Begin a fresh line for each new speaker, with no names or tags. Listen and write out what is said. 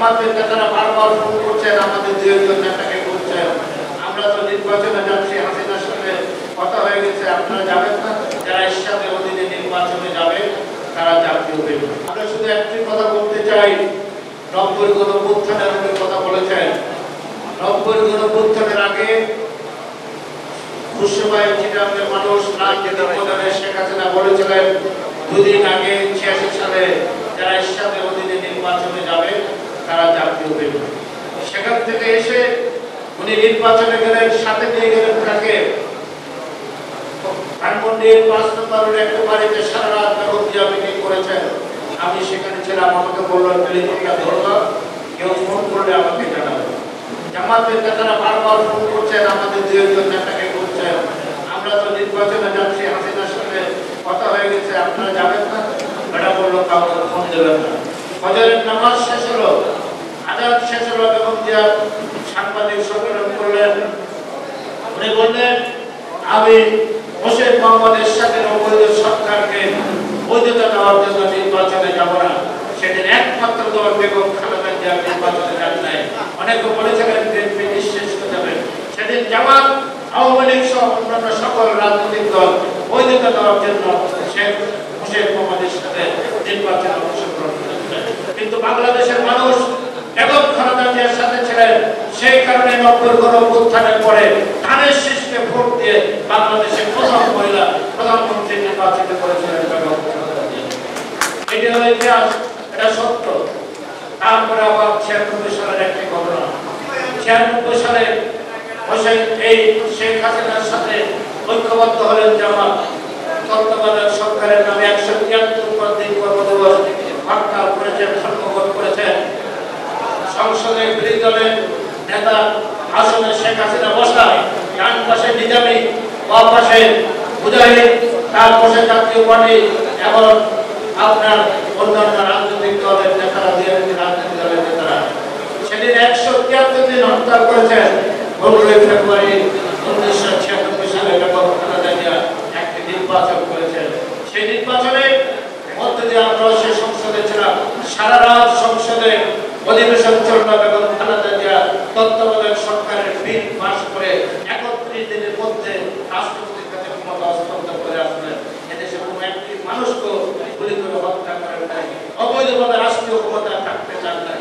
আমাদের নেতারা বারবার ফোন করছেন, আমাদের দুই একজন নেতাকে বলছেন আমরা তো নির্বাচনে যাচ্ছি, হাসিনার সঙ্গে কথা হয়ে গেছে, আপনারা যাবেন না? যারা ইসলামের অধীনে নির্বাচনে যাবে তারা জাতীয় হবে। আমরা শুধু একটি কথা বলতে চাই, 90 গণঅভ্যুত্থানের কথা বলেছেন। 90 গণঅভ্যুত্থানের আগে খুশবাই চিটাঙ্গের মানুষ শেখ হাসিনা বলেছিলেন দুদিন আগে 86 সালে যারা ইসলামের অধীনে নির্বাচনে যাবে তারা জাতীয় হবে। সেখান থেকে এসে উনি নির্বাচনে গেলেন, সাথে নিয়ে গেলেন তাকে ধানমন্ডির 5 নম্বরের একটা বাড়িতে সারা রাত বেগম মিটিং করেছেন। আমি সেখানে ছিলাম, আমাকে বললেন টেলিফোনটা ধরবা, কেউ ফোন করলে আমাকে জানাবে। জামাতের নেতারা বারবার ফোন করছেন, আমাদের দুই একজন নেতাকে বলছেন আমরা তো নির্বাচনে যাচ্ছি, হাসিনার সঙ্গে কথা হয়ে গেছে, আপনারা যাবেন না? এটা বললো কাউকে ফোন দেবেন না। ফজরের নামাজ শেষ হলো, আজান শেষ হলো, বেগম জিয়া সাংবাদিক সম্মেলন করলেন। উনি বললেন আমি হোসেন মোহাম্মদ এরশাদের অবৈধ সরকারকে বৈধতা দেওয়ার জন্য নির্বাচনে যাব না। সেদিন একমাত্র দল বেগম খালেদা জিয়া নির্বাচনে যান নাই। অনেকে বলেছিলেন বিএনপি নিঃশেষ হয়ে যাবে। সেদিন জামাত, আওয়ামী লীগ সহ অন্যান্য সকল রাজনৈতিক দল বৈধতা দেওয়ার জন্য শেখ হোসেন মোহাম্মদ এরশাদের নির্বাচনে অংশগ্রহণ করেছিলেন। কিন্তু বাংলাদেশের মানুষ বেগম খালেদা জিয়ার সাথে ছিলেন, সেই কারণে 90 গণঅভ্যুত্থানের পরে ধানের শীষকে ভোট দিয়ে বাংলাদেশের প্রথম মহিলা প্রধানমন্ত্রী নির্বাচিত করেছিলেন বেগম খালেদা জিয়া। এটা হলো ইতিহাস, এটা সত্য। তারপরে আবার 96 সালের একটি ঘটনা। 96 সালে হোসেন এই শেখ হাসিনার সাথে ঐক্যবদ্ধ হলেন জামাত। তত্ত্বাবধায়ক সরকারের নামে 173 দিন কর্মদিবস হরতাল করেছেন, ধর্মঘট করেছেন। সংসদে বিরোধী দলের নেতা আসনে শেখ হাসিনা বসায়, ডান পাশে নিজামী, বাম পাশে মুজাহিদ, তার পাশে জাতীয় পার্টি এবং আপনার অন্যান্য রাজনৈতিক দলের নেতারা, রাজনৈতিক দলের নেতারা সেদিন 173 দিন হরতাল করেছেন। 15 ফেব্রুয়ারি 1996 সালে বেগম খালেদা জিয়া একটি নির্বাচন করেছেন। সেই নির্বাচনে মধ্য দিয়ে আমরা সে সংসদে ছিলাম। সারা রাত সংসদে অধিবেশন চলল। বেগম খালেদা জিয়া তত্ত্বাবধায়ক সরকারের বিল পাস করে 31 দিনের মধ্যে রাষ্ট্রপতির কাছে ক্ষমতা হস্তান্তর করে আসলেন। এদেশে কোনো একটি মানুষকে গুলি করে হত্যা করেন নাই, অবৈধভাবে রাষ্ট্রীয় ক্ষমতা থাকতে চান না।